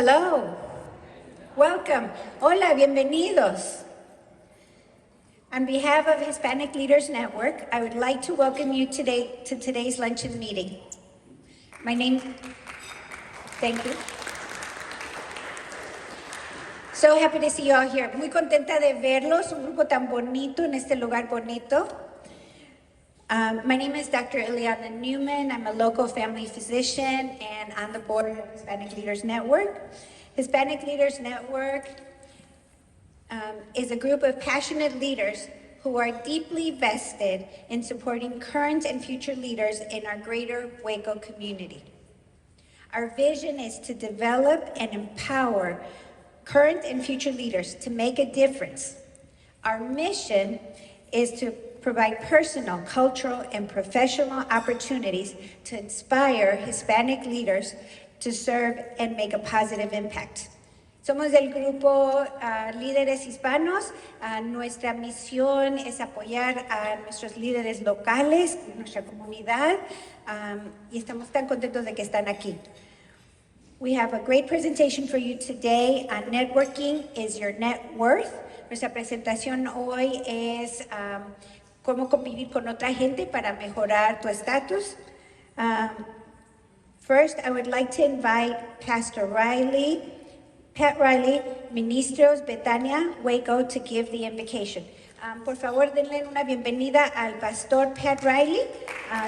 Hello. Welcome. Hola, bienvenidos. On behalf of Hispanic Leaders Network, I would like to welcome you today to today's luncheon meeting. Thank you. So happy to see you all here. Muy contenta de verlos, un grupo tan bonito en este lugar bonito. My name is Dr. Ileana Newman. I'm a local family physician and on the board of Hispanic Leaders Network. Hispanic Leaders Network is a group of passionate leaders who are deeply vested in supporting current and future leaders in our greater Waco community. Our vision is to develop and empower current and future leaders to make a difference. Our mission is to provide personal, cultural, and professional opportunities to inspire Hispanic leaders to serve and make a positive impact. Somos del grupo Líderes Hispanos. Nuestra misión es apoyar a nuestros líderes locales, nuestra comunidad, y estamos tan contentos de que están aquí. We have a great presentation for you today on networking is your net worth. Nuestra presentación hoy es cómo convivir con otra gente para mejorar tu estatus. First, I would like to invite Pastor Pat Riley, Ministros Betania, Waco, to give the invocation. Por favor, denle una bienvenida al Pastor Pat Riley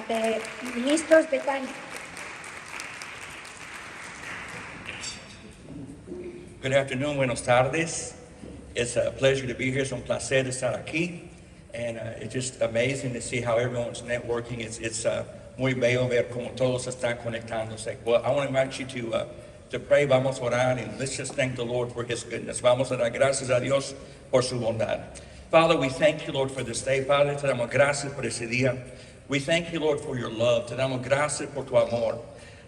de Ministros Betania. Good afternoon, buenos tardes. It's a pleasure to be here. Es un placer estar aquí. And it's just amazing to see how everyone's networking. It's muy bello ver como todos están conectándose. Well, I want to invite you to pray. Vamos a orar and let's just thank the Lord for His goodness. Vamos a dar gracias a Dios por su bondad. Father, we thank you, Lord, for this day. Padre, te damos gracias por ese día. We thank you, Lord, for your love. Te damos gracias por tu amor.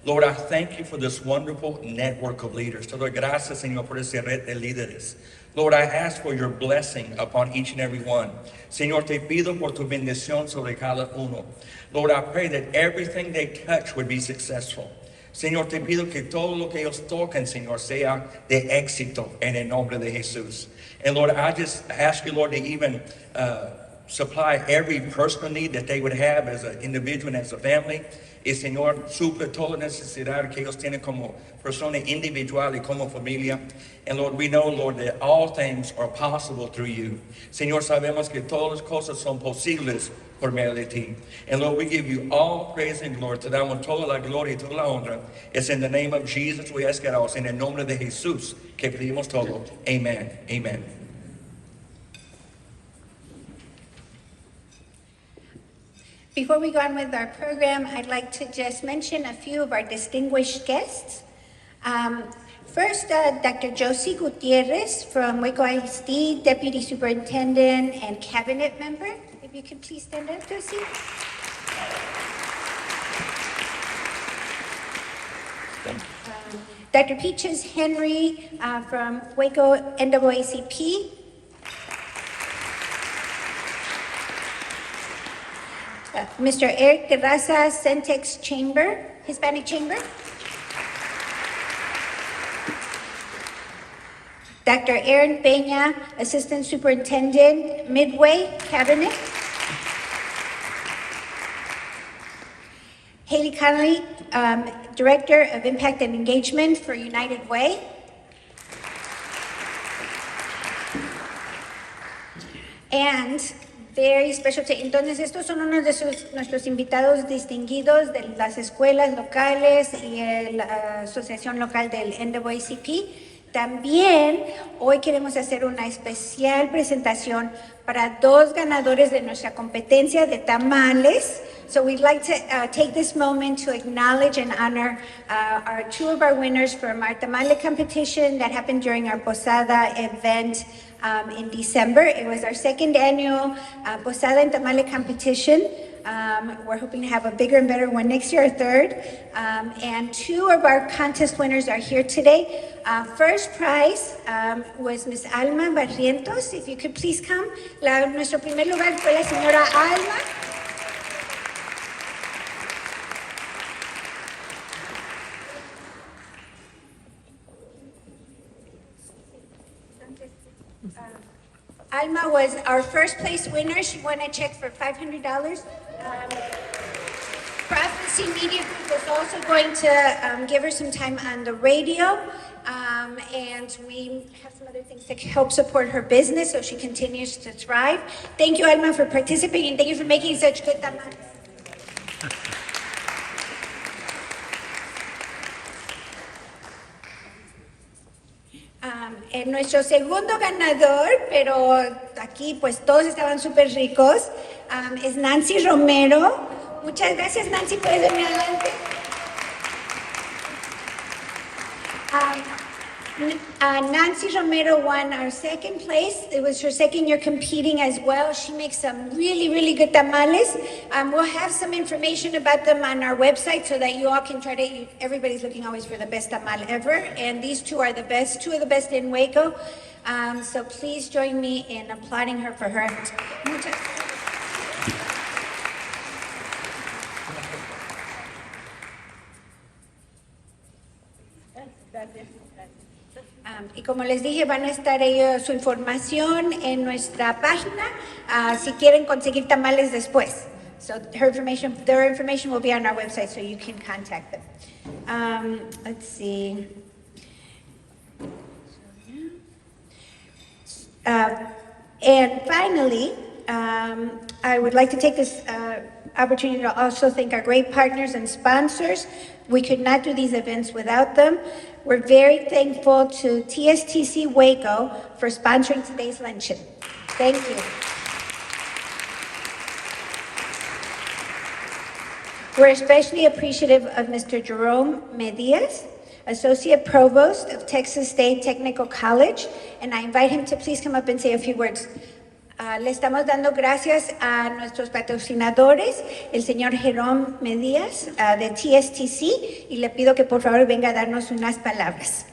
Lord, I thank you for this wonderful network of leaders. Te doy gracias, Señor, por ese red de líderes. Lord, I ask for your blessing upon each and every one. Señor, te pido por tu bendición sobre cada uno. Lord, I pray that everything they touch would be successful. Señor, te pido que todo lo que ellos toquen, Señor, sea de éxito en el nombre de Jesús. And Lord, I just ask you, Lord, to even supply every personal need that they would have as an individual and as a family. Y Señor, suple toda necesidad que ellos tienen como persona individual y como familia. And Lord, we know, Lord, that all things are possible through you. Señor, sabemos que todas las cosas son posibles por medio de ti. And Lord, we give you all praise and glory. Te damos toda la gloria y toda la honra. It's in the name of Jesus we ask it all. En el nombre de Jesús que pedimos todo. Amen. Amen. Before we go on with our program, I'd like to just mention a few of our distinguished guests. First, Dr. Josie Gutierrez from Waco ISD, Deputy Superintendent and Cabinet Member. If you could please stand up, Josie. Dr. Peaches Henry from Waco NAACP. Mr. Eric Terraza, Centex Chamber, Hispanic Chamber. Dr. Aaron Peña, Assistant Superintendent, Midway Cabinet. Haley Connolly, Director of Impact and Engagement for United Way. And very special. Entonces, estos son unos de nuestros invitados distinguidos de las escuelas locales y la asociación local del NAACP. También hoy queremos hacer una especial presentación para dos ganadores de nuestra competencia de tamales. So we'd like to take this moment to acknowledge and honor two of our winners from our tamale competition that happened during our Posada event in December. It was our second annual Posada and Tamale competition. We're hoping to have a bigger and better one next year, a third. And two of our contest winners are here today. First prize was Miss Alma Barrientos. If you could please come. Nuestro primer lugar fue la señora Alma. Alma was our first place winner. She won a check for $500. Prophecy Media Group is also going to give her some time on the radio. And we have some other things to help support her business so she continues to thrive. Thank you, Alma, for participating, and thank you for making such good tamales. En nuestro segundo ganador, pero aquí pues todos estaban súper ricos, es Nancy Romero. Muchas gracias, Nancy, puedes venir adelante. Nancy Romero won our second place. It was her second year competing as well. She makes some really, really good tamales. We'll have some information about them on our website so that you all can try to, everybody's looking always for the best tamal ever. And these two are the best, two of the best in Waco. So please join me in applauding her for her efforts. Y como les dije, van a estar ellos, su información en nuestra página, si quieren conseguir tamales después. So their information will be on our website, so you can contact them. Let's see. And finally, I would like to take this opportunity to also thank our great partners and sponsors. We could not do these events without them. We're very thankful to TSTC Waco for sponsoring today's luncheon. Thank you. We're especially appreciative of Mr. Jerome Medias, Associate Provost of Texas State Technical College, and I invite him to please come up and say a few words. Le estamos dando gracias a nuestros patrocinadores, el señor Jerome Medias de TSTC, y le pido que por favor venga a darnos unas palabras.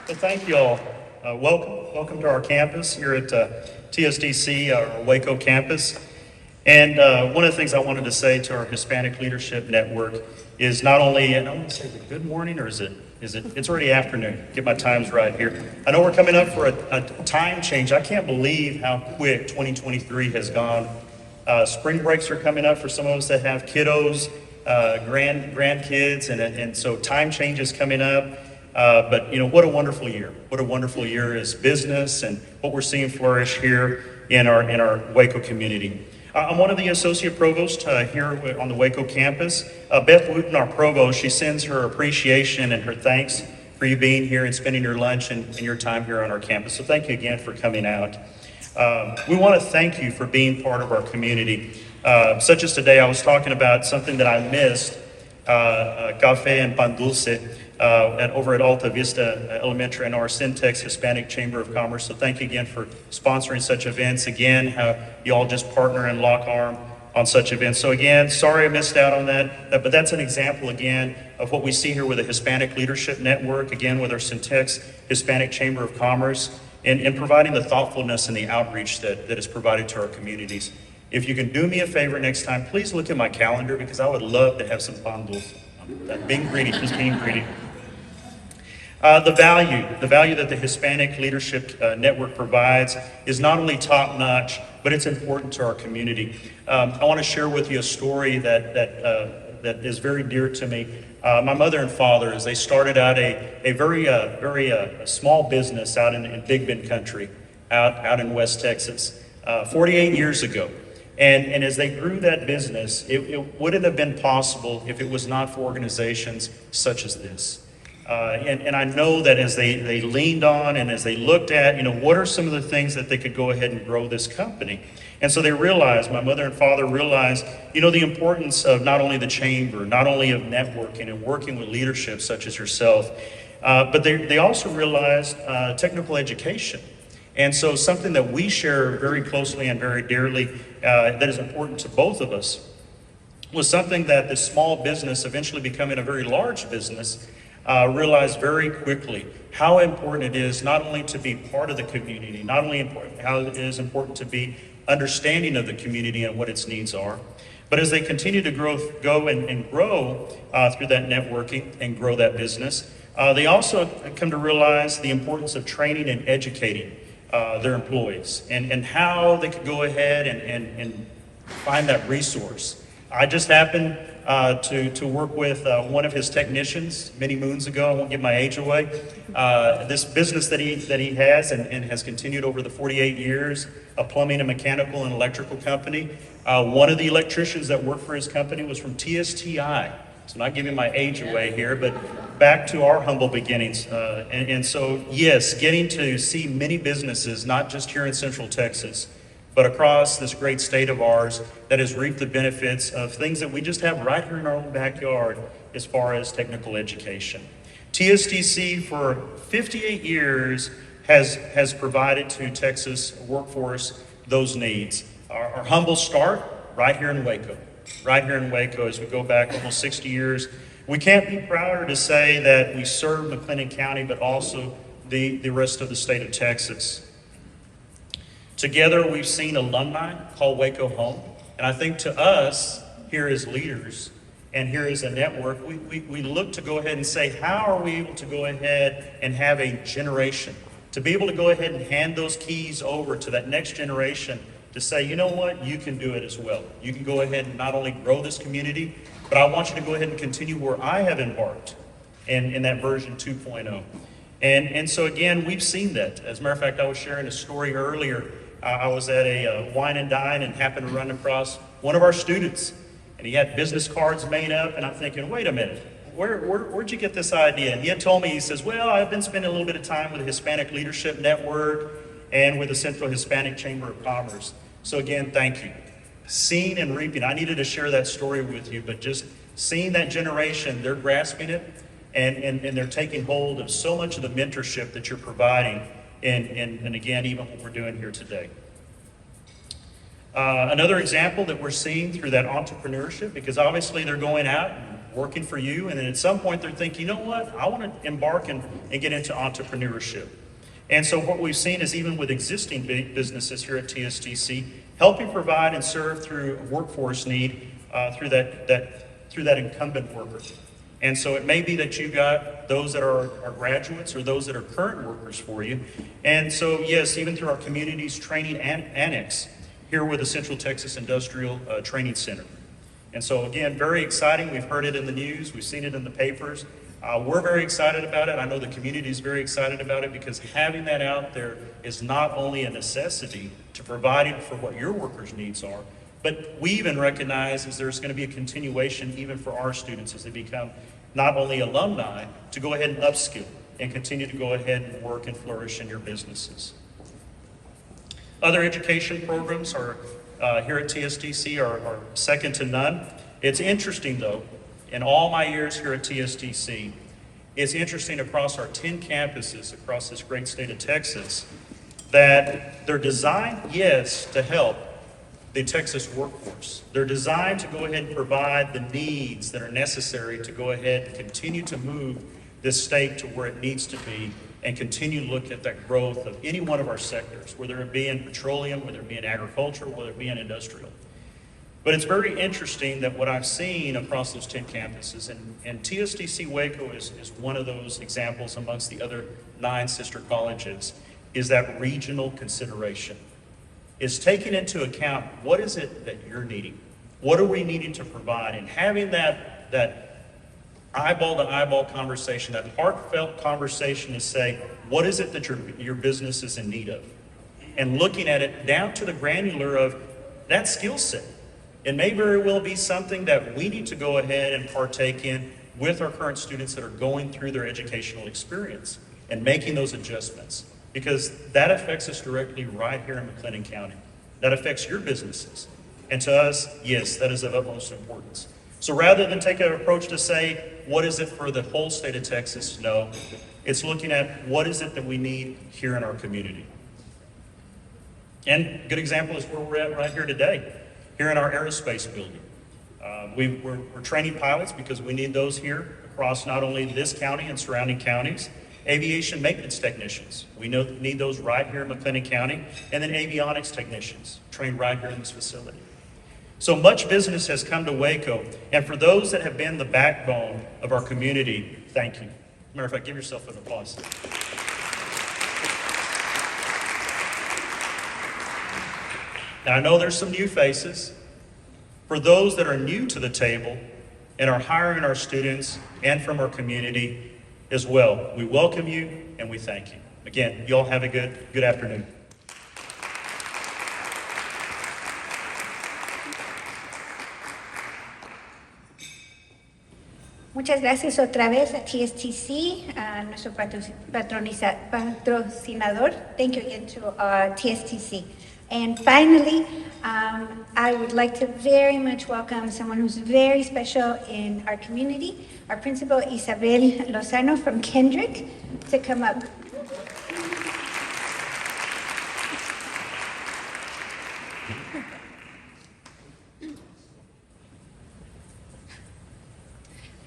Well, thank you all. Welcome to our campus here at TSDC, our Waco campus. And one of the things I wanted to say to our Hispanic Leadership Network is not only, and I want to say, good morning, or is it, it's already afternoon. Get my times right here. I know we're coming up for a time change. I can't believe how quick 2023 has gone. Spring breaks are coming up for some of us that have kiddos, grandkids, and so time change is coming up. But you know, what a wonderful year. What a wonderful year is business and what we're seeing flourish here in our Waco community. I'm one of the associate provosts here on the Waco campus. Beth Wooten, our provost, she sends her appreciation and her thanks for you being here and spending your lunch and your time here on our campus. So thank you again for coming out. We want to thank you for being part of our community. Such as today, I was talking about something that I missed, Café and Pan Dulce, over at Alta Vista Elementary and our Syntex Hispanic Chamber of Commerce. So thank you again for sponsoring such events. Again, how you all just partner and lock arm on such events. So again, sorry I missed out on that, but that's an example again of what we see here with the Hispanic Leadership Network, again with our Syntex Hispanic Chamber of Commerce, and providing the thoughtfulness and the outreach that is provided to our communities. If you can do me a favor next time, please look at my calendar because I would love to have some pan dulce. Being greedy, just being greedy. The value that the Hispanic Leadership Network provides is not only top-notch, but it's important to our community. I want to share with you a story that is very dear to me. My mother and father, as they started out a very small business out in Big Bend country, out in West Texas, 48 years ago. And as they grew that business, it wouldn't have been possible if it was not for organizations such as this. And I know that as they leaned on and as they looked at, you know, what are some of the things that they could go ahead and grow this company? And so they realized, my mother and father realized, you know, the importance of not only the chamber, not only of networking and working with leadership such as yourself, but they also realized technical education. And so something that we share very closely and very dearly that is important to both of us was something that this small business, eventually becoming a very large business, realized very quickly how important it is not only to be part of the community, not only how it is important to be understanding of the community and what its needs are, but as they continue to go and grow through that networking and grow that business, They also come to realize the importance of training and educating their employees and how they could go ahead and find that resource. I just happened to work with one of his technicians many moons ago. I won't give my age away. This business that he has and has continued over the 48 years, a plumbing and mechanical and electrical company. One of the electricians that worked for his company was from TSTI. So not giving my age away here, but back to our humble beginnings. And so, yes, getting to see many businesses, not just here in Central Texas, but across this great state of ours that has reaped the benefits of things that we just have right here in our own backyard as far as technical education. TSTC for 58 years has provided to Texas workforce those needs. Our humble start right here in Waco. Right here in Waco, as we go back almost 60 years. We can't be prouder to say that we serve McLennan County, but also the rest of the state of Texas. Together, we've seen alumni call Waco home. And I think to us, here as leaders, and here as a network, we look to go ahead and say, how are we able to go ahead and have a generation, to be able to go ahead and hand those keys over to that next generation to say, you know what, you can do it as well. You can go ahead and not only grow this community, but I want you to go ahead and continue where I have embarked in that version 2.0. And so again, we've seen that. As a matter of fact, I was sharing a story earlier. I was at a wine and dine and happened to run across one of our students. And he had business cards made up, and I'm thinking, wait a minute, where'd you get this idea? And he had told me, he says, well, I've been spending a little bit of time with the Hispanic Leadership Network and with the Central Hispanic Chamber of Commerce. So again, thank you. Seeing and reaping, I needed to share that story with you, but just seeing that generation, they're grasping it, and they're taking hold of so much of the mentorship that you're providing, and again, even what we're doing here today. Another example that we're seeing through that entrepreneurship, because obviously they're going out and working for you, and then at some point they're thinking, you know what, I want to embark and get into entrepreneurship. And so what we've seen is even with existing businesses here at TSTC, helping provide and serve through a workforce need through that incumbent worker. And so it may be that you got those that are graduates or those that are current workers for you. And so yes, even through our communities training annex here with the Central Texas Industrial Training Center. And so again, very exciting. We've heard it in the news. We've seen it in the papers. We're very excited about it. I know the community is very excited about it because having that out there is not only a necessity to provide for what your workers' needs are, but we even recognize is there's going to be a continuation even for our students as they become not only alumni to go ahead and upskill and continue to go ahead and work and flourish in your businesses. Other education programs are here at TSTC are second to none. It's interesting though, in all my years here at TSTC, it's interesting across our 10 campuses across this great state of Texas that they're designed, yes, to help the Texas workforce. They're designed to go ahead and provide the needs that are necessary to go ahead and continue to move this state to where it needs to be and continue to look at that growth of any one of our sectors, whether it be in petroleum, whether it be in agriculture, whether it be in industrial. But it's very interesting that what I've seen across those 10 campuses, and TSTC Waco is one of those examples amongst the other 9 sister colleges, is that regional consideration. Is taking into account what is it that you're needing? What are we needing to provide? And having that eyeball-to-eyeball conversation, that heartfelt conversation to say, what is it that your business is in need of? And looking at it down to the granular of that skill set. It may very well be something that we need to go ahead and partake in with our current students that are going through their educational experience and making those adjustments. Because that affects us directly right here in McLennan County. That affects your businesses. And to us, yes, that is of utmost importance. So rather than take an approach to say, what is it for the whole state of Texas? No, it's looking at what is it that we need here in our community. And a good example is where we're at right here today, here in our aerospace building. We're training pilots because we need those here across not only this county and surrounding counties. Aviation maintenance technicians, we need those right here in McLennan County, and then avionics technicians trained right here in this facility. So much business has come to Waco, and for those that have been the backbone of our community, thank you. Matter of fact, give yourself an applause. Now, I know there's some new faces. For those that are new to the table and are hiring our students and from our community as well, we welcome you and we thank you. Again, you all have a good afternoon. Muchas gracias otra vez a TSTC, a nuestro patrocinador. Thank you again to TSTC. And finally, I would like to very much welcome someone who's very special in our community, our principal Isabel Lozano from Kendrick, to come up.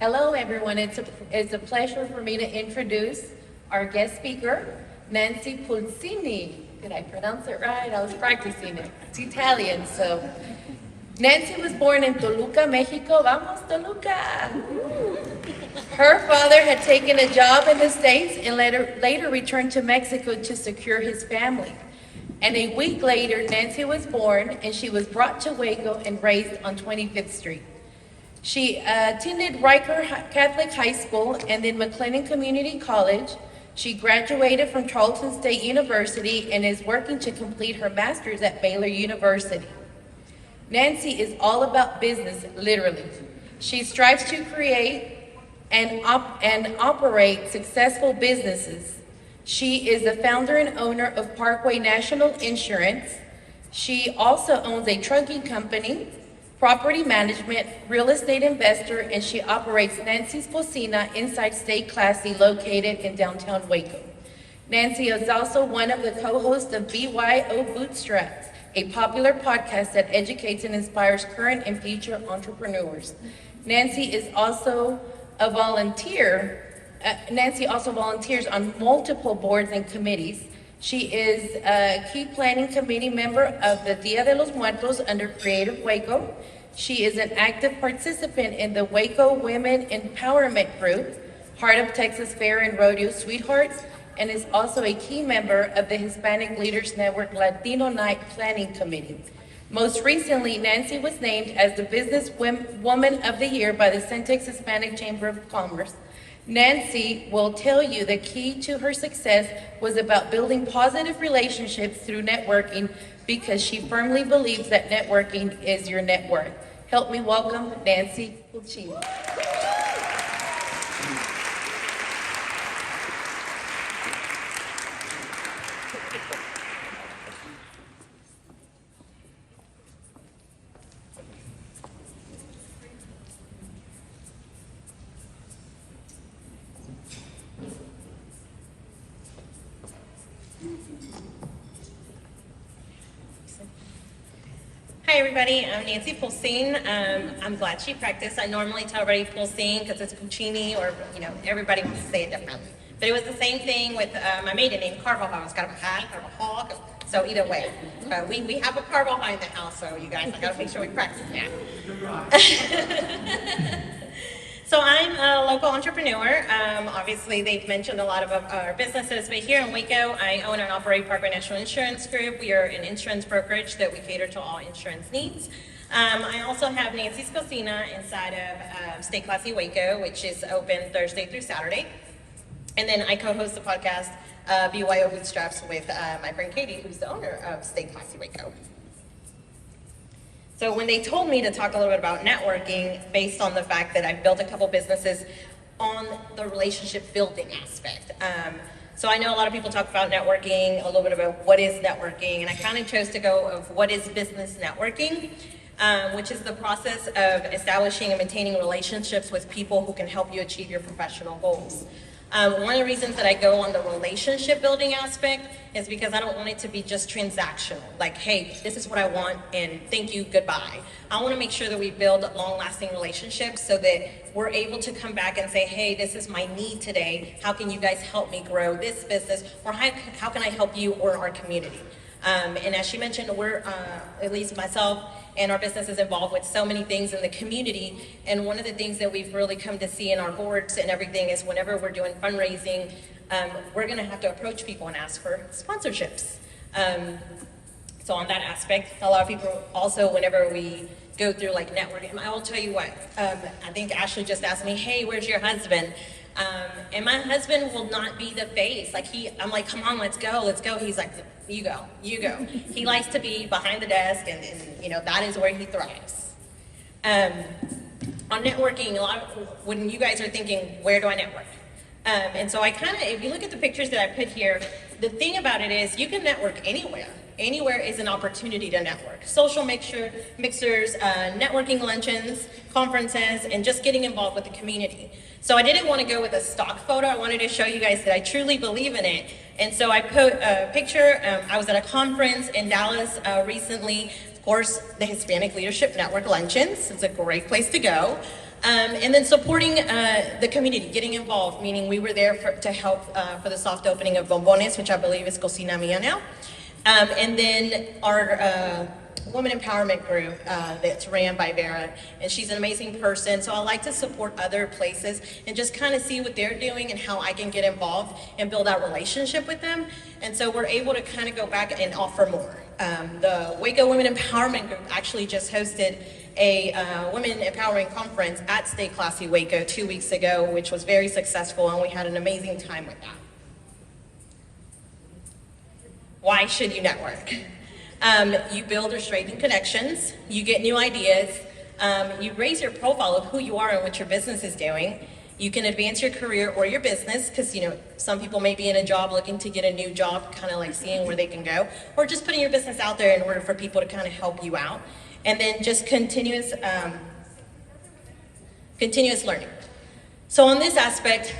Hello, everyone. It's a pleasure for me to introduce our guest speaker, Nancy Pulsini. Did I pronounce it right? I was practicing it. It's Italian, so. Nancy was born in Toluca, Mexico. Vamos, Toluca! Her father had taken a job in the States and later returned to Mexico to secure his family. And a week later, Nancy was born and she was brought to Waco and raised on 25th Street. She attended Riker Catholic High School and then McLennan Community College. She graduated from Charleston State University and is working to complete her master's at Baylor University. Nancy is all about business, literally. She strives to create and operate successful businesses. She is the founder and owner of Parkway National Insurance. She also owns a trucking company, property management, real estate investor, and she operates Nancy's Cocina inside Stay Classy, located in downtown Waco. Nancy is also one of the co-hosts of BYO Bootstraps, a popular podcast that educates and inspires current and future entrepreneurs. Nancy is also a volunteer. Nancy also volunteers on multiple boards and committees. She is a key planning committee member of the Dia de los Muertos under Creative Waco. She is an active participant in the Waco Women Empowerment Group, Heart of Texas Fair and Rodeo Sweethearts, and is also a key member of the Hispanic Leaders Network Latino Night Planning Committee. Most recently, Nancy was named as the Business Woman of the Year by the Centex Hispanic Chamber of Commerce. Nancy will tell you the key to her success was about building positive relationships through networking, because she firmly believes that networking is your net worth. Help me welcome Nancy Pulsini. Hi everybody, I'm Nancy Pulsine. I'm glad she practiced. I normally tell everybody Pulsine because it's Puccini, or everybody wants to say it differently. But it was the same thing with my maiden name, Carvajal. It's got a hat, Carvajal. So either way, we have a Carvajal in the house, so you guys, I gotta make sure we practice that. So I'm a local entrepreneur. Obviously, they've mentioned a lot of our businesses, but here in Waco, I own and operate Parkway National Insurance Group. We are an insurance brokerage that we cater to all insurance needs. I also have Nancy's Cocina inside of Stay Classy Waco, which is open Thursday through Saturday. And then I co-host the podcast BYO Bootstraps with my friend Katie, who's the owner of Stay Classy Waco. So when they told me to talk a little bit about networking, based on the fact that I've built a couple businesses on the relationship building aspect. So I know a lot of people talk about networking, a little bit about what is networking, and I kind of chose to go of what is business networking, which is the process of establishing and maintaining relationships with people who can help you achieve your professional goals. One of the reasons that I go on the relationship building aspect is because I don't want it to be just transactional. Like, hey, this is what I want and thank you, goodbye. I want to make sure that we build long-lasting relationships so that we're able to come back and say, hey, this is my need today. How can you guys help me grow this business? Or how can I help you or our community? And as she mentioned, we're, at least myself and our business is involved with so many things in the community. And one of the things that we've really come to see in our boards and everything is whenever we're doing fundraising, we're gonna have to approach people and ask for sponsorships. So on that aspect, a lot of people also, whenever we go through like networking, I will tell you what, I think Ashley just asked me, hey, where's your husband? And my husband will not be the face. Like I'm like, come on, let's go, let's go. He's like, you go, you go. He likes to be behind the desk and you know, that is where he thrives. On networking, when you guys are thinking, where do I network? And so I kind of, if you look at the pictures that I put here, the thing about it is you can network anywhere. Anywhere is an opportunity to network. Social mixers, networking luncheons, conferences, and just getting involved with the community. So I didn't want to go with a stock photo. I wanted to show you guys that I truly believe in it. And so I put a picture. I was at a conference in Dallas recently. Of course, the Hispanic Leadership Network luncheons. It's a great place to go. And then supporting the community, getting involved, meaning we were there to help for the soft opening of Bombones, which I believe is Cocina Mia now. And then our women empowerment group that's ran by Vera, and she's an amazing person. So I like to support other places and just kind of see what they're doing and how I can get involved and build that relationship with them. And so we're able to kind of go back and offer more. The Waco Women Empowerment Group actually just hosted a Women Empowering Conference at State Classy Waco 2 weeks ago, which was very successful, and we had an amazing time with that. Why should you network? You build or strengthen connections, you get new ideas, you raise your profile of who you are and what your business is doing. You can advance your career or your business, because you know some people may be in a job looking to get a new job, kind of like seeing where they can go, or just putting your business out there in order for people to kind of help you out. And then just continuous learning. So on this aspect,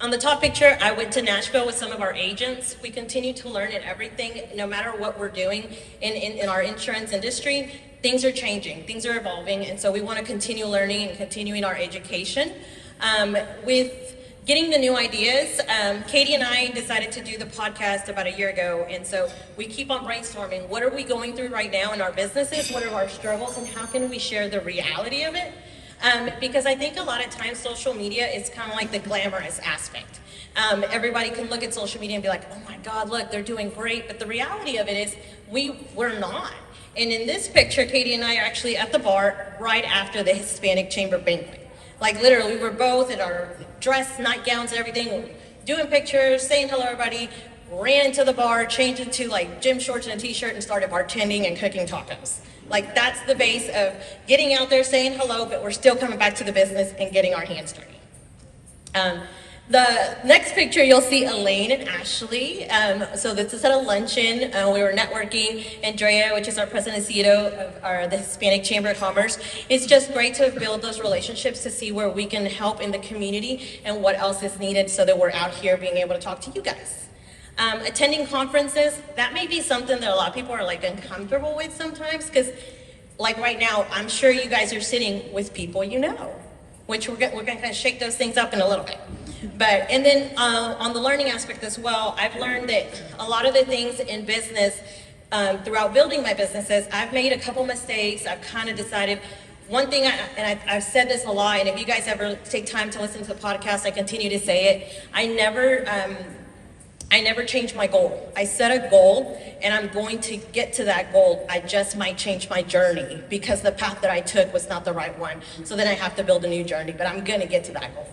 on the top picture, I went to Nashville with some of our agents. We continue to learn in everything, no matter what we're doing in our insurance industry. Things are changing, things are evolving, and so we want to continue learning and continuing our education. With getting the new ideas, Katie and I decided to do the podcast about a year ago, and so we keep on brainstorming. What are we going through right now in our businesses? What are our struggles, and how can we share the reality of it? Because I think a lot of times social media is kind of like the glamorous aspect. Everybody can look at social media and be like, oh my God, look, they're doing great. But the reality of it is we're not. And in this picture, Katie and I are actually at the bar right after the Hispanic Chamber banquet. Like literally, we were both in our dress, nightgowns and everything, doing pictures, saying hello everybody, ran into the bar, changed into like gym shorts and a t-shirt and started bartending and cooking tacos. Like that's the base of getting out there, saying hello, but we're still coming back to the business and getting our hands dirty. The next picture, you'll see Elaine and Ashley. So this is at a luncheon. We were networking. Andrea, which is our president and CEO of the Hispanic Chamber of Commerce. It's just great to build those relationships to see where we can help in the community and what else is needed so that we're out here being able to talk to you guys. Attending conferences, that may be something that a lot of people are like uncomfortable with sometimes, because like right now, I'm sure you guys are sitting with people you know, which we're gonna kind of shake those things up in a little bit. But, and then on the learning aspect as well, I've learned that a lot of the things in business, throughout building my businesses, I've made a couple mistakes. I've kind of decided, one thing, I've said this a lot, and if you guys ever take time to listen to the podcast, I continue to say it, I never change my goal. I set a goal and I'm going to get to that goal. I just might change my journey because the path that I took was not the right one. So then I have to build a new journey, but I'm gonna get to that goal.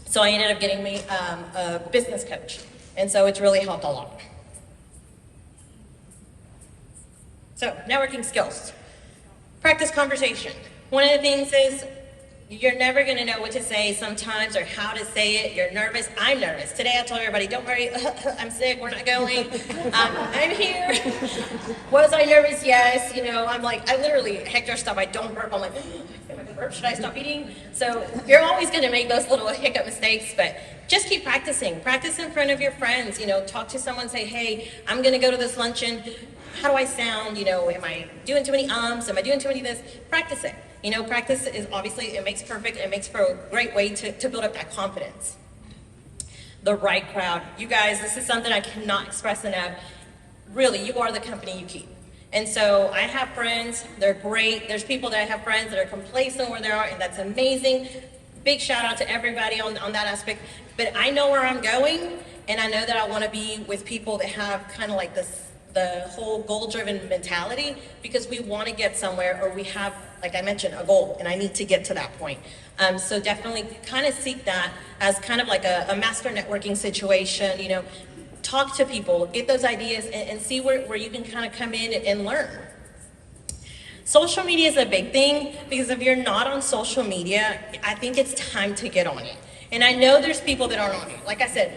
So I ended up getting me a business coach. And so it's really helped a lot. So networking skills. Practice conversation. One of the things is you're never gonna know what to say sometimes or how to say it. You're nervous. I'm nervous. Today I told everybody, don't worry, I'm sick, we're not going. I'm here. Was I nervous? Yes. You know, I'm like, I literally, Hector stopped, I don't burp. I'm like, should I stop eating? So you're always gonna make those little hiccup mistakes, but just keep practicing. Practice in front of your friends, you know, talk to someone, say, hey, I'm gonna go to this luncheon. How do I sound? You know, am I doing too many ums? Am I doing too many this? Practice it. You know, practice is obviously, it makes perfect, it makes for a great way to build up that confidence. The right crowd. You guys, this is something I cannot express enough. really, you are the company you keep. And so I have friends, they're great. There's people that I have friends that are complacent where they are, and that's amazing. Big shout out to everybody on that aspect. But I know where I'm going, and I know that I want to be with people that have kind of like this, the whole goal-driven mentality, because we want to get somewhere, or we have, like I mentioned, a goal, and I need to get to that point. So definitely kind of seek that as kind of like a master networking situation, you know, talk to people, get those ideas, and see where you can kind of come in and learn. Social media is a big thing, because if you're not on social media, I think it's time to get on it. And I know there's people that aren't on it. Like I said,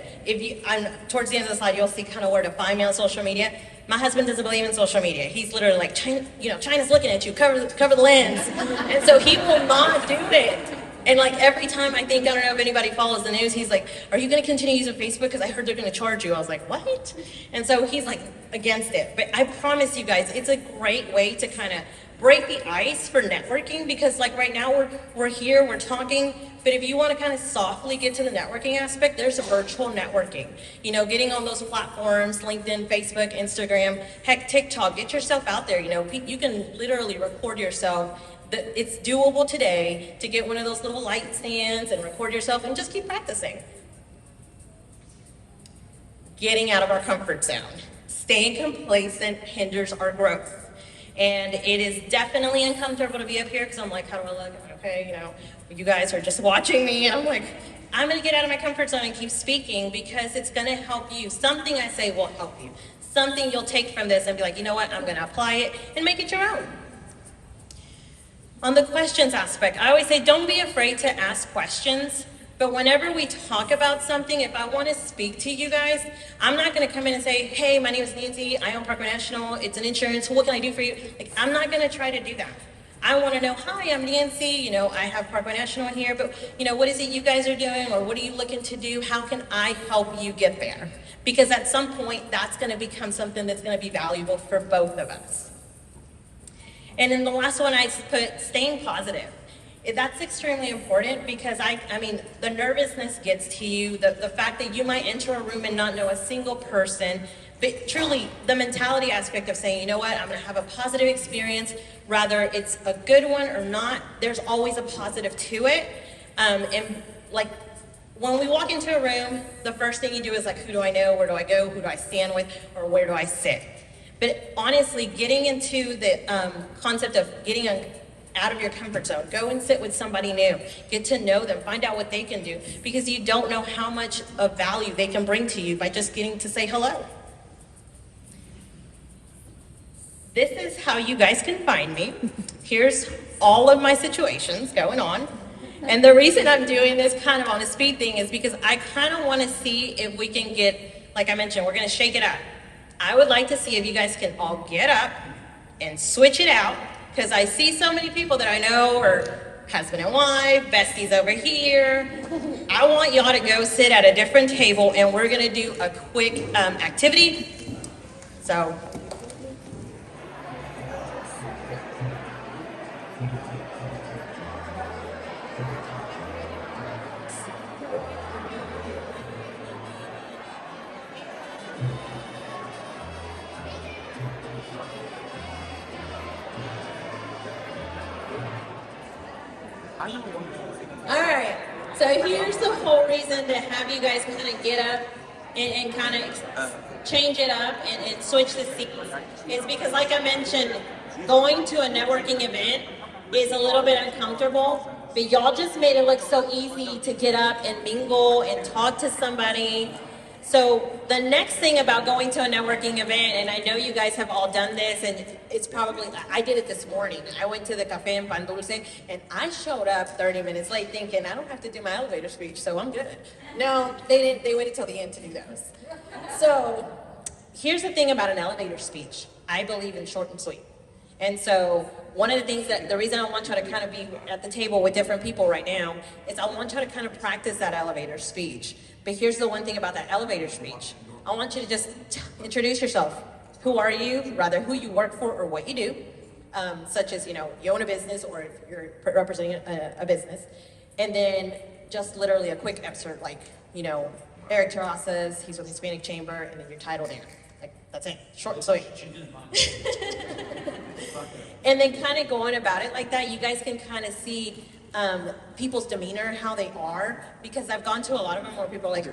towards the end of the slide, you'll see kind of where to find me on social media. My husband doesn't believe in social media. He's literally like, China's looking at you, cover the lens. And so he will not do it. And like every time I think, I don't know if anybody follows the news, he's like, are you gonna continue using Facebook? Because I heard they're gonna charge you. I was like, what? And so he's like against it. But I promise you guys, it's a great way to kind of break the ice for networking, because like right now we're here, we're talking, but if you want to kind of softly get to the networking aspect, there's a virtual networking. You know, getting on those platforms, LinkedIn, Facebook, Instagram, heck, TikTok, get yourself out there. You know, you can literally record yourself. It's doable today to get one of those little light stands and record yourself and just keep practicing. Getting out of our comfort zone. Staying complacent hinders our growth. And it is definitely uncomfortable to be up here because I'm like, how do I look? Okay, you know, you guys are just watching me, and I'm like, I'm gonna get out of my comfort zone and keep speaking, because it's gonna help you. Something I say will help you. Something you'll take from this and be like, you know what, I'm gonna apply it and make it your own. On the questions aspect, I always say don't be afraid to ask questions, but whenever we talk about something, if I want to speak to you guys, I'm not going to come in and say, hey, my name is Nancy, I own Parkway National, it's an insurance, what can I do for you? Like, I'm not going to try to do that. I want to know, hi, I'm Nancy, you know, I have Parkway National here, but you know, what is it you guys are doing, or what are you looking to do? How can I help you get there? Because at some point, that's going to become something that's going to be valuable for both of us. And then the last one I put, staying positive. That's extremely important, because I mean, the nervousness gets to you, the fact that you might enter a room and not know a single person, but truly the mentality aspect of saying, you know what, I'm gonna have a positive experience, whether it's a good one or not, there's always a positive to it. And like, when we walk into a room, the first thing you do is like, who do I know, where do I go, who do I stand with, or where do I sit? But honestly, getting into the concept of getting out of your comfort zone, go and sit with somebody new, get to know them, find out what they can do, because you don't know how much of value they can bring to you by just getting to say hello. This is how you guys can find me. Here's all of my situations going on. And the reason I'm doing this kind of on a speed thing is because I kind of want to see if we can get, like I mentioned, we're going to shake it up. I would like to see if you guys can all get up and switch it out, because I see so many people that I know are husband and wife, besties over here. I want y'all to go sit at a different table, and we're gonna do a quick activity. So. All right, so here's the whole reason to have you guys kind of get up and kind of change it up and switch the seats. Is because, like I mentioned, going to a networking event is a little bit uncomfortable, but y'all just made it look so easy to get up and mingle and talk to somebody. So the next thing about going to a networking event, and I know you guys have all done this, and it's probably, I did it this morning. I went to the Café en Pan Dulce, and I showed up 30 minutes late thinking, I don't have to do my elevator speech, so I'm good. No, they didn't. They waited till the end to do those. So here's the thing about an elevator speech. I believe in short and sweet. And so one of the things the reason I want you to kind of be at the table with different people right now is I want you to kind of practice that elevator speech. But here's the one thing about that elevator speech. I want you to just introduce yourself. Who are you? Rather, who you work for or what you do. Such as, you own a business, or if you're representing a business. And then just literally a quick excerpt like, Eric Terrazas, he's with Hispanic Chamber, and then your title there. Like, That's it, short and sweet. And then kind of going about it like that, you guys can kind of see people's demeanor, how they are, because I've gone to a lot of them where people are like,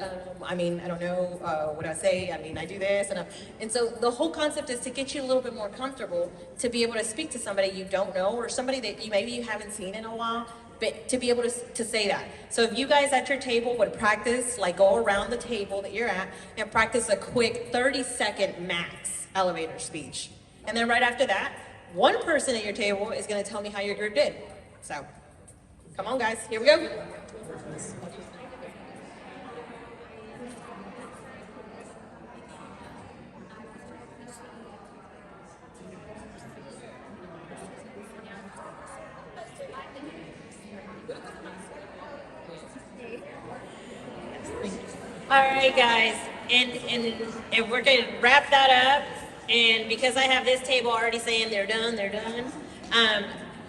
I mean, I don't know what I say, I mean, I do this, and so the whole concept is to get you a little bit more comfortable to be able to speak to somebody you don't know, or somebody that maybe you haven't seen in a while, but to be able to say that. So if you guys at your table would practice, like go around the table that you're at and practice a quick 30-second max elevator speech. And then right after that, one person at your table is gonna tell me how your group did. So, come on guys, here we go. All right, guys, and we're gonna wrap that up. And because I have this table already saying they're done,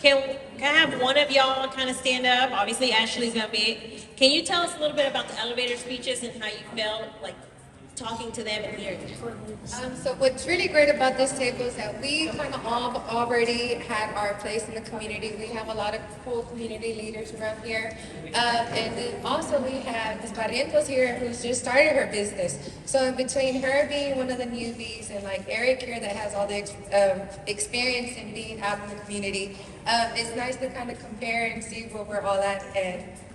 can I have one of y'all kind of stand up? Obviously, Ashley's gonna be. Can you tell us a little bit about the elevator speeches and how you felt like talking to them and hearing them? So what's really great about this table is that we kind of all already had our place in the community. We have a lot of cool community leaders around here. And then also we have Ms. Barrientos here who's just started her business. So in between her being one of the newbies and like Eric here that has all the experience in being out in the community, it's nice to kind of compare and see where we're all at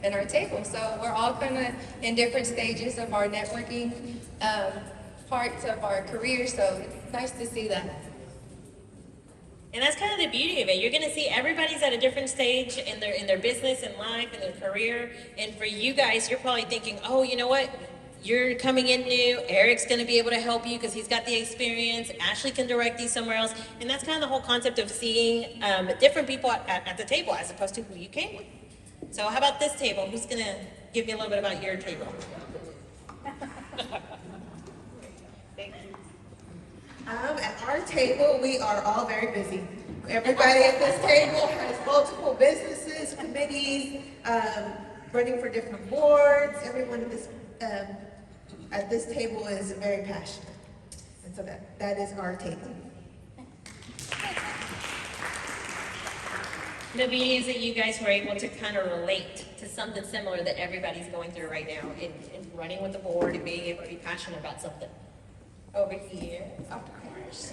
in our table. So we're all kind of in different stages of our networking parts of our career, so it's nice to see that. And that's kind of the beauty of it. You're going to see everybody's at a different stage in their business and life and their career. And for you guys, you're probably thinking, oh, you know what? You're coming in new. Eric's going to be able to help you because he's got the experience. Ashley can direct you somewhere else. And that's kind of the whole concept of seeing different people at the table as opposed to who you came with. So how about this table? Who's going to give me a little bit about your table? At our table, we are all very busy. Everybody at this table has multiple businesses, committees, running for different boards. Everyone at this table is very passionate. And so that is our table. The beauty is that you guys were able to kind of relate to something similar that everybody's going through right now in running with the board and being able to be passionate about something. Over here, of course.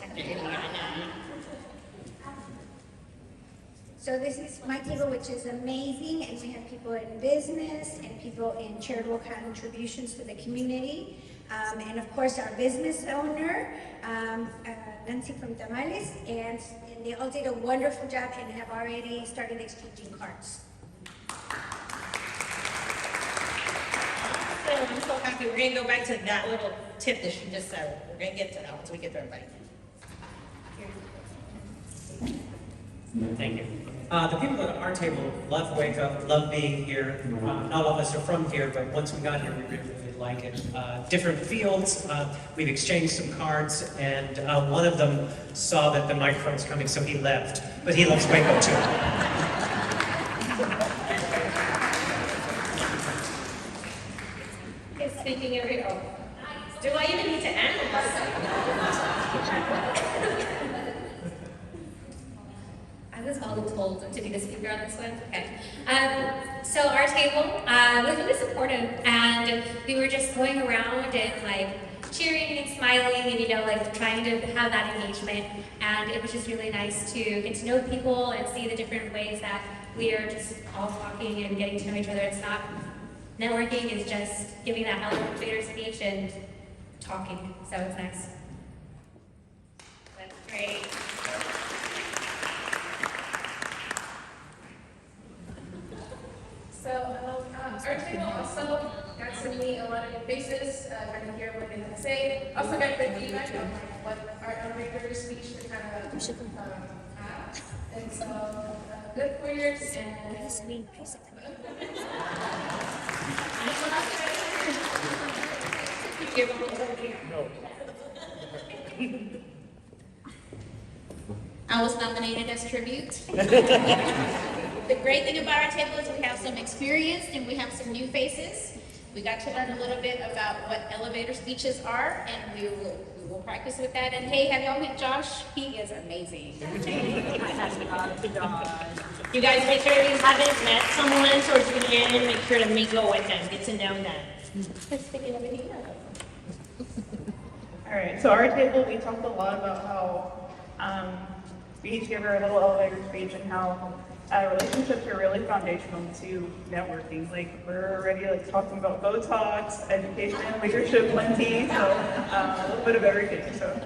So this is my table, which is amazing, and we have people in business and people in charitable contributions to the community. And of course, our business owner, Nancy from Tamales, and they all did a wonderful job and have already started exchanging cards. I'm so happy. We're gonna go back to that little tip that you just said. We're gonna get to that once we get to everybody. Thank you. The people at our table love Waco, love being here. Not all of us are from here, but once we got here, we really, really like it. Different fields, we've exchanged some cards, and one of them saw that the microphone was coming, so he left. But he loves Waco too. Speaking of it, Do I even need to end? I was all told to be the speaker on this one. Okay. So our table was really supportive, and we were just going around and like cheering and smiling, and like trying to have that engagement. And it was just really nice to get to know people and see the different ways that we are just all talking and getting to know each other. It's not networking; is just giving that elevator speech and talking. So it's nice. That's great. So our table also got to meet a lot of new faces, kind of hear what they have to say. Also got the feedback of what our elevator speech to kind of have. And so good queers and I was nominated as tribute. The great thing about our table is we have some experienced and we have some new faces. We got to learn a little bit about what elevator speeches are, and we will practice with that. And hey, have y'all met Josh? He is amazing. You guys make sure you haven't met someone towards the beginning, make sure to mingle with them, get to know them. All right, so our table, we talked a lot about how we each gave our little elevator speech and how relationships are really foundational to networking. Like, we're already like talking about Botox, education, leadership, plenty, so a little bit of everything. So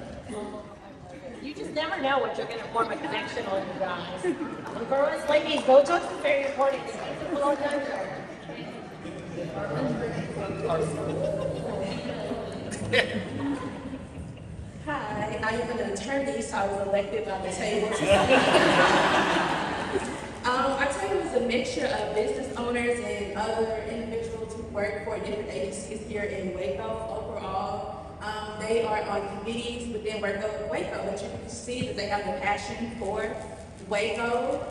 You just never know what you're going to form a connection on, you guys. And for us ladies, Botox is very important. It keeps the blood younger. Hi, I am an attorney, so I was elected by the table. Our table is a mixture of business owners and other individuals who work for different agencies here in Waco. Overall, they are on committees within Waco, but you can see that they have a passion for Waco.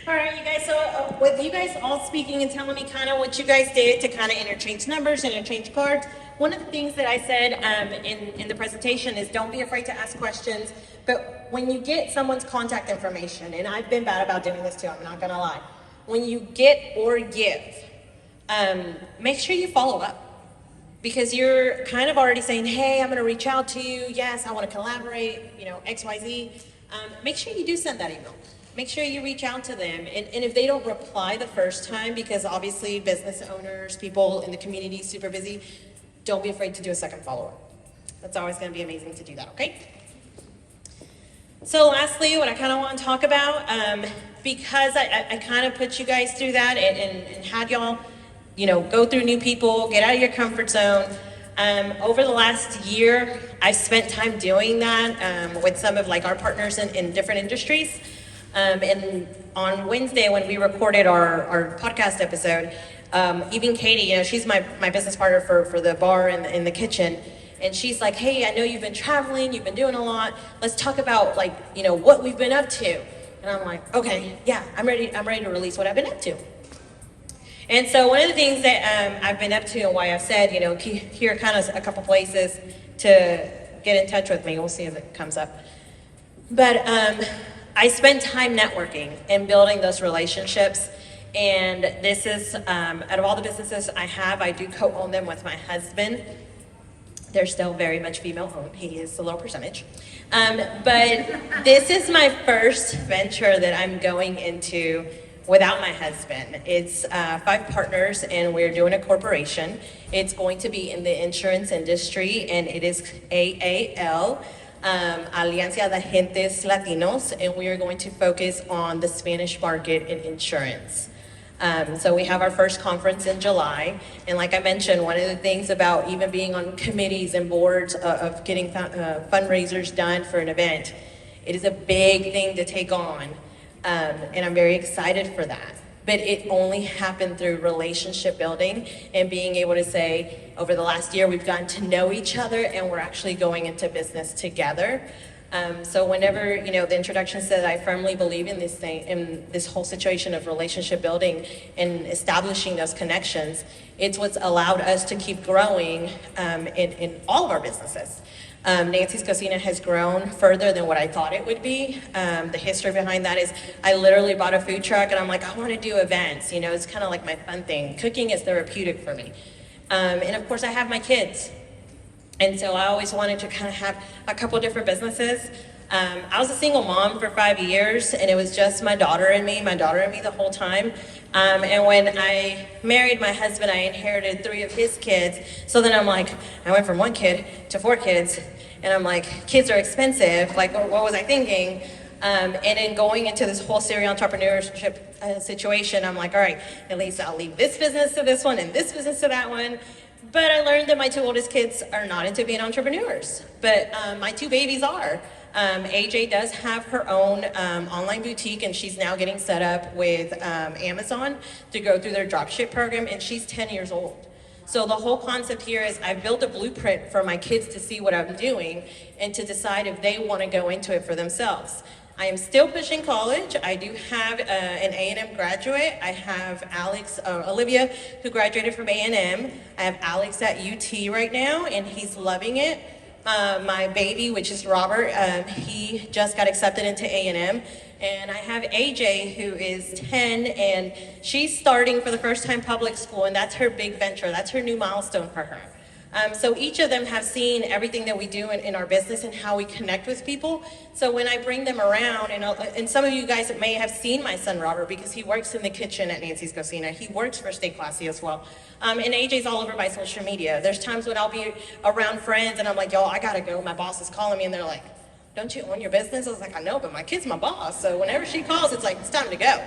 All right, you guys, so with you guys all speaking and telling me kind of what you guys did to kind of interchange numbers, interchange cards, one of the things that I said in the presentation is don't be afraid to ask questions, but when you get someone's contact information, and I've been bad about doing this too, I'm not gonna lie, when you get or give, make sure you follow up. Because you're kind of already saying, hey, I'm gonna reach out to you, yes, I wanna collaborate, you know, X, Y, Z. Make sure you do send that email. Make sure you reach out to them. And if they don't reply the first time, because obviously business owners, people in the community, super busy, don't be afraid to do a second follow-up. That's always gonna be amazing to do that, okay? So lastly, what I kind of want to talk about, because I kind of put you guys through that and had y'all, you know, go through new people, get out of your comfort zone. Over the last year, I've spent time doing that with some of like our partners in different industries. And on Wednesday, when we recorded our podcast episode, even Katie, you know, she's my business partner for the bar and in the kitchen. And she's like, hey, I know you've been traveling, you've been doing a lot. Let's talk about like, you know, what we've been up to. And I'm like, okay, yeah, I'm ready to release what I've been up to. And so one of the things that I've been up to and why I've said, you know, here are kind of a couple places to get in touch with me. We'll see if it comes up. But I spend time networking and building those relationships. And this is, out of all the businesses I have, I do co-own them with my husband. They're still very much female-owned. He is a little percentage. But this is my first venture that I'm going into without my husband. It's 5 partners, and we're doing a corporation. It's going to be in the insurance industry, and it is AAL, Alianza de Agentes Latinos, and we are going to focus on the Spanish market in insurance. So we have our first conference in July, and like I mentioned, one of the things about even being on committees and boards of getting fundraisers done for an event, it is a big thing to take on, and I'm very excited for that. But it only happened through relationship building and being able to say, over the last year, we've gotten to know each other and we're actually going into business together. So whenever, you know, the introduction said, I firmly believe in this thing, in this whole situation of relationship building and establishing those connections, it's what's allowed us to keep growing in all of our businesses. Nancy's Cocina has grown further than what I thought it would be. The history behind that is I literally bought a food truck and I'm like, I want to do events. You know, it's kind of like my fun thing. Cooking is therapeutic for me. And of course I have my kids. And so I always wanted to kind of have a couple different businesses. I was a single mom for 5 years, and it was just my daughter and me the whole time. And when I married my husband, I inherited 3 of his kids. So then I'm like, I went from 1 kid to 4 kids, and I'm like, kids are expensive. Like, what was I thinking? And then going into this whole serial entrepreneurship situation, I'm like, all right, at least I'll leave this business to this one and this business to that one. But I learned that my 2 oldest kids are not into being entrepreneurs, but my 2 babies are. AJ does have her own online boutique, and she's now getting set up with Amazon to go through their dropship program, and she's 10 years old. So the whole concept here is I built a blueprint for my kids to see what I'm doing and to decide if they want to go into it for themselves. I am still pushing college. I do have an A&M graduate. I have Olivia, who graduated from A&M. I have Alex at UT right now, and he's loving it. My baby, which is Robert, he just got accepted into A&M. And I have AJ, who is 10, and she's starting for the first time public school, and that's her big venture. That's her new milestone for her. So each of them have seen everything that we do in our business and how we connect with people. So when I bring them around, and some of you guys may have seen my son Robert because he works in the kitchen at Nancy's Cocina. He works for Stay Classy as well. And AJ's all over my social media. There's times when I'll be around friends and I'm like, yo, I gotta go. My boss is calling me, and they're like, don't you own your business? I was like, I know, but my kid's my boss. So whenever she calls, it's like, it's time to go.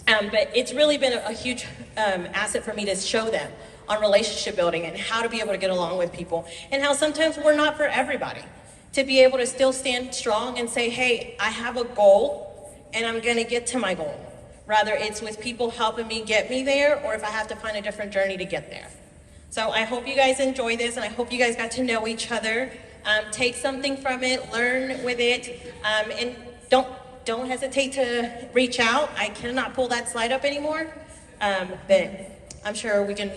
But it's really been a huge asset for me to show them on relationship building and how to be able to get along with people, and how sometimes we're not for everybody. To be able to still stand strong and say, hey, I have a goal and I'm gonna get to my goal. Rather it's with people helping me get me there, or if I have to find a different journey to get there. So I hope you guys enjoy this, and I hope you guys got to know each other. Take something from it, learn with it, and don't hesitate to reach out. I cannot pull that slide up anymore, but I'm sure we can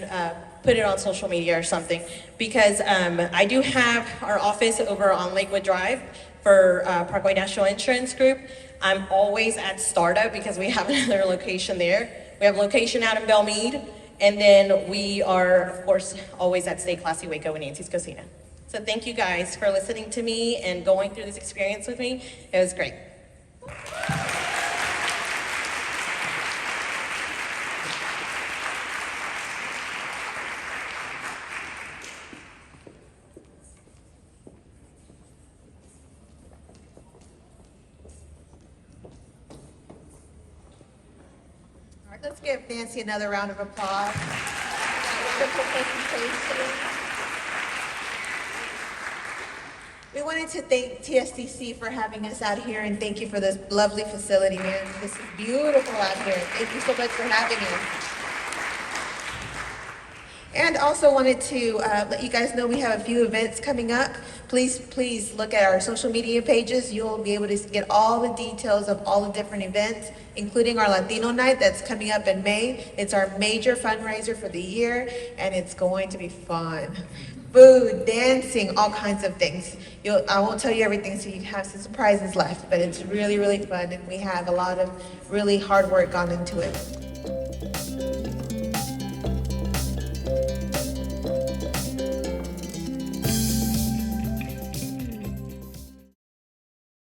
put it on social media or something, because I do have our office over on Lakewood Drive for Parkway National Insurance Group. I'm always at Startup because we have another location there. We have a location out in Belmead, and then we are, of course, always at Stay Classy Waco and Nancy's Cocina. So thank you guys for listening to me and going through this experience with me. It was great. All right, let's give Nancy another round of applause. Wonderful presentation. We wanted to thank TSDC for having us out here, and thank you for this lovely facility, man. This is beautiful out here. Thank you so much for having us. And also wanted to let you guys know we have a few events coming up. Please look at our social media pages. You'll be able to get all the details of all the different events, including our Latino Night that's coming up in May. It's our major fundraiser for the year, and it's going to be fun. Food, dancing, all kinds of things. I won't tell you everything, so you have some surprises left, but it's really, really fun, and we have a lot of really hard work gone into it.